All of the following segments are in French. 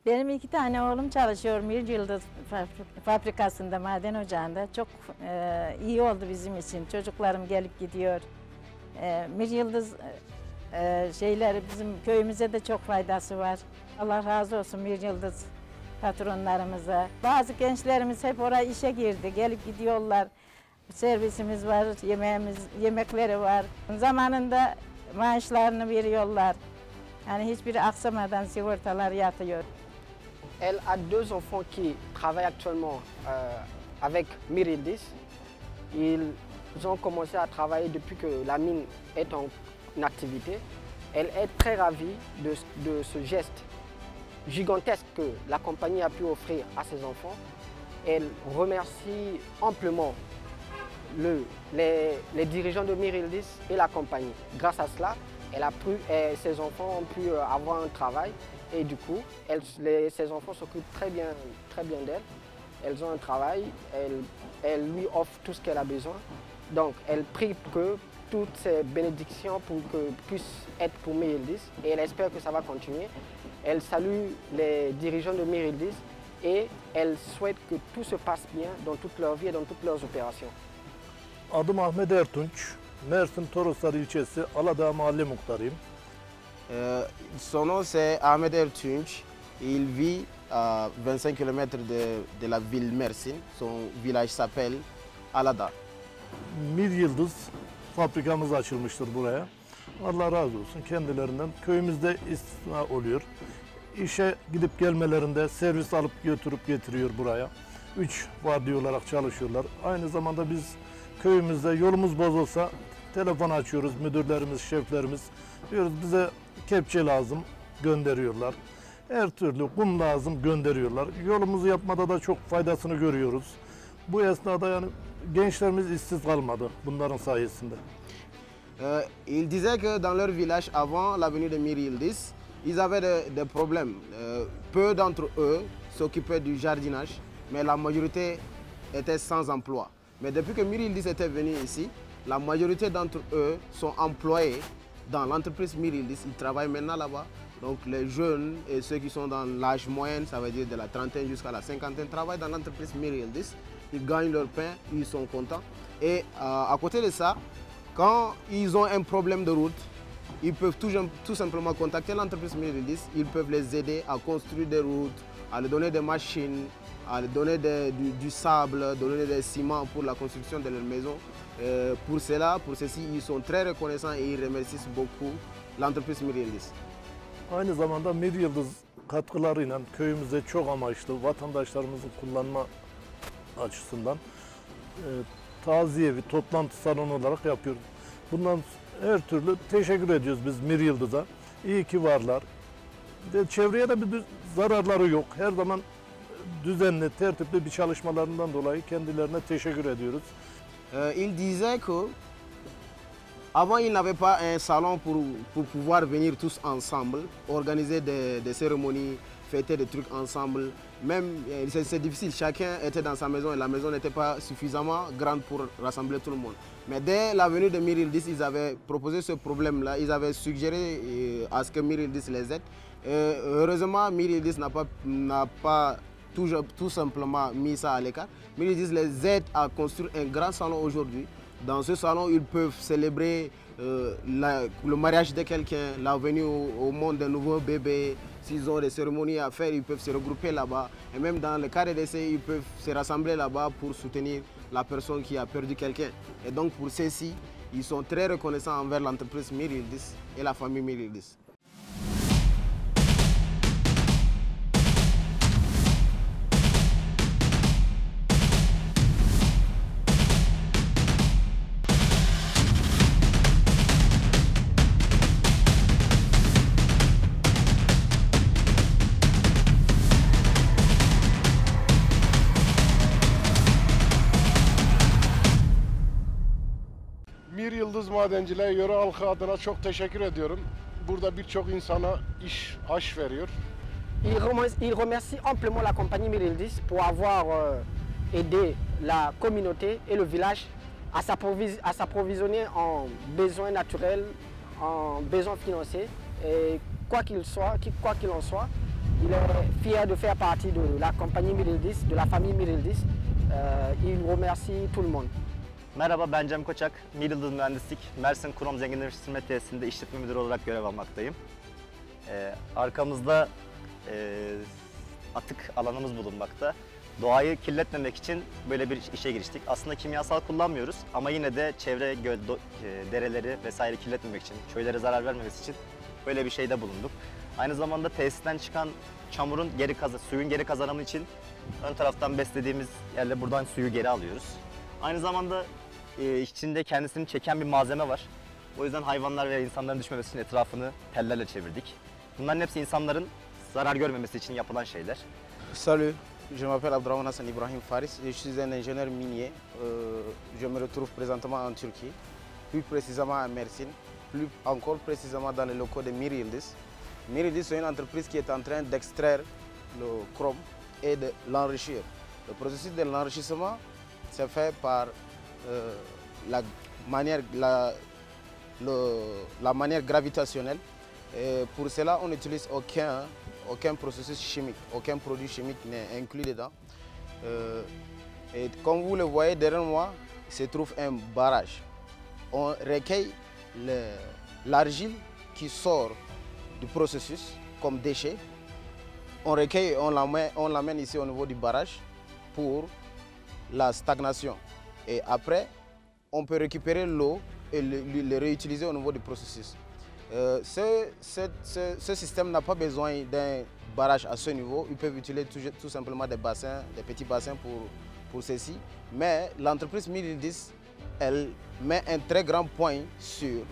Benim 2 tane oğlum çalışıyor Bir Yıldız fabrikasında, maden ocağında. Çok iyi oldu bizim için. Çocuklarım gelip gidiyor. Bir Yıldız şeyleri bizim köyümüze de çok faydası var. Allah razı olsun Bir Yıldız patronlarımıza. Bazı gençlerimiz hep oraya işe girdi, gelip gidiyorlar. Servisimiz var, yemekleri var. Zamanında maaşlarını veriyorlar. Yani hiçbiri aksamadan sigortalar yatıyor. Elle a 2 enfants qui travaillent actuellement avec Mir Yıldız. Ils ont commencé à travailler depuis que la mine est en activité. Elle est très ravie de ce geste gigantesque que la compagnie a pu offrir à ses enfants. Elle remercie amplement les dirigeants de Mir Yıldız et la compagnie. Grâce à cela, ses enfants ont pu avoir un travail et du coup, ses enfants s'occupent très bien d'elle. Elles ont un travail, elle lui offre tout ce qu'elle a besoin. Donc, elle prie que toutes ces bénédictions puissent être pour Mir Yıldız et elle espère que ça va continuer. Elle salue les dirigeants de Mir Yıldız et elle souhaite que tout se passe bien dans toute leur vie et dans toutes leurs opérations. Adım Ahmet Ertunç, Mersin Toroslar ilçesi Aladağ Mahalle Muhtarıyım. Son nom c'est Ahmed Ertunç. Il vit à 25 km de la ville Mersin. Son village s'appelle Aladağ. Bir Yıldız fabrikamız açılmıştır buraya. Allah razı olsun kendilerinden. Köyümüzde istisna oluyor. İşe gidip gelmelerinde servis alıp götürüp getiriyor buraya. 3 vardiya olarak çalışıyorlar. Aynı zamanda biz köyümüzde yolumuz bozulsa telefon açıyoruz, müdürlerimiz, şeflerimiz. Diyoruz bize kepçe lazım, gönderiyorlar. Her türlü kum lazım, gönderiyorlar. Yolumuzu yapmada da çok faydasını görüyoruz. Bu esnada yani gençlerimiz işsiz kalmadı bunların sayesinde. Ils disaient que dans leur village, avant la venue de Mir Yıldız, ils avaient des problèmes. Peu d'entre eux s'occupaient du jardinage, mais la majorité était sans emploi. Mais depuis que Mir Yıldız était venu ici, la majorité d'entre eux sont employés dans l'entreprise Mir Yıldız. Ils travaillent maintenant là-bas. Donc les jeunes et ceux qui sont dans l'âge moyen, ça veut dire de la trentaine jusqu'à la cinquantaine, travaillent dans l'entreprise Mir Yıldız. Ils gagnent leur pain, ils sont contents. Et à côté de ça, quand ils ont un problème de route, ils peuvent tout simplement contacter l'entreprise Mir Yıldız. Ils peuvent les aider à construire des routes, à leur donner des machines, à leur donner du sable, donner des ciments pour la construction de leur maison. Pour ceci, ils sont très reconnaissants et ils remercient beaucoup l'entreprise Mir Yıldız. Aynı zamanda Mir Yıldız katkılarıyla köyümüzde çok amaçlı vatandaşlarımızın kullanma açısından taziye ve toplantı salonu olarak yapıyoruz. Bundan her türlü teşekkür ediyoruz biz Mir Yıldız'a. İyi ki varlar. Çevreye de bir zararları yok. Her zaman düzenli, tertipli bir çalışmalarından dolayı kendilerine teşekkür ediyoruz. Il disait que avant il n'avait pas un salon pour pouvoir venir tous ensemble, organiser des cérémonies, fêter des trucs ensemble. Même c'est difficile, chacun était dans sa maison et la maison n'était pas suffisamment grande pour rassembler tout le monde. Mais dès la venue de Mir Yıldız, ils avaient proposé ce problème-là, ils avaient suggéré à ce que Mir Yıldız les aide. Heureusement, Mir Yıldız n'a pas tout simplement mis ça à l'écart. Mir Yıldız les aide à construire un grand salon aujourd'hui. Dans ce salon, ils peuvent célébrer le mariage de quelqu'un, la venue au monde d'un nouveau bébé. S'ils ont des cérémonies à faire, ils peuvent se regrouper là-bas. Et même dans le cas des décès, ils peuvent se rassembler là-bas pour soutenir la personne qui a perdu quelqu'un. Et donc pour ceci, ils sont très reconnaissants envers l'entreprise Mir Yıldız et la famille Mir Yıldız. Mir Yıldız Madenciliğe yöre halkı adına çok teşekkür ediyorum. Burada birçok insana aş veriyor. Il remercie amplement la compagnie Mir Yıldız pour avoir aidé la communauté et le village à s'approvisionner en besoins naturels, en besoins financiers. Et quoi qu'il en soit, il est fier de faire partie de la compagnie Mirildis, de la famille Mirildis. Il remercie tout le monde. Merhaba, ben Cem Koçak. Mir Yıldız Mühendislik, Mersin Kurom Zenginleştirme Tesisinde işletme müdürü olarak görev almaktayım. Arkamızda atık alanımız bulunmakta. Doğayı kirletmemek için böyle bir işe giriştik. Aslında kimyasal kullanmıyoruz ama yine de çevre, göl, dereleri vesaire kirletmemek için, köylere zarar vermemesi için böyle bir şeyde bulunduk. Aynı zamanda tesisten çıkan çamurun suyun geri kazanımı için ön taraftan beslediğimiz yerle buradan suyu geri alıyoruz. Aynı zamanda içinde kendisini çeken bir malzeme var. O yüzden hayvanlar ve insanların düşmemesi için etrafını tellerle çevirdik. Bunların hepsi insanların zarar görmemesi için yapılan şeyler. Salut, je m'appelle Abdurrahman Hassan Ibrahim Faris, je suis un ingénieur minier. Je me retrouve présentement en Turquie, plus précisément à Mersin, plus encore précisément dans les locaux de Mir Yıldız. Mir Yıldız, c'est une entreprise qui est en train d'extraire le chrome et de l'enrichir. Le processus de l'enrichissement c'est fait par la manière gravitationnelle. Et pour cela, on n'utilise aucun processus chimique, aucun produit chimique n'est inclus dedans. Et comme vous le voyez derrière moi, se trouve un barrage. On recueille l'argile qui sort du processus comme déchet. On recueille et on l'amène ici au niveau du barrage pour la stagnation. Et après, on peut récupérer l'eau et le réutiliser au niveau du processus. Ce système n'a pas besoin d'un barrage à ce niveau. Ils peuvent utiliser tout simplement des bassins, des petits bassins pour ceci. Mais l'entreprise Mir Yıldız, elle met un très grand point sur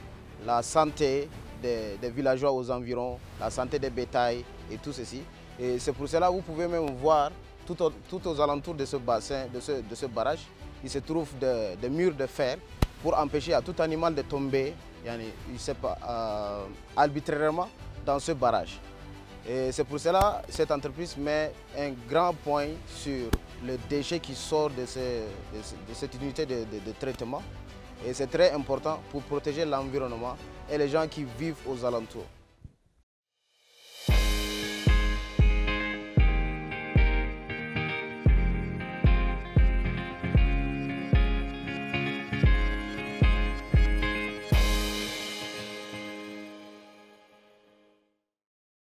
la santé des villageois aux environs, la santé des bétails et tout ceci. Et c'est pour cela que vous pouvez même voir tout aux alentours de ce bassin, de ce barrage, il se trouve des murs de fer pour empêcher à tout animal de tomber arbitrairement dans ce barrage. Et c'est pour cela que cette entreprise met un grand point sur le déchet qui sort de cette unité de traitement. Et c'est très important pour protéger l'environnement et les gens qui vivent aux alentours.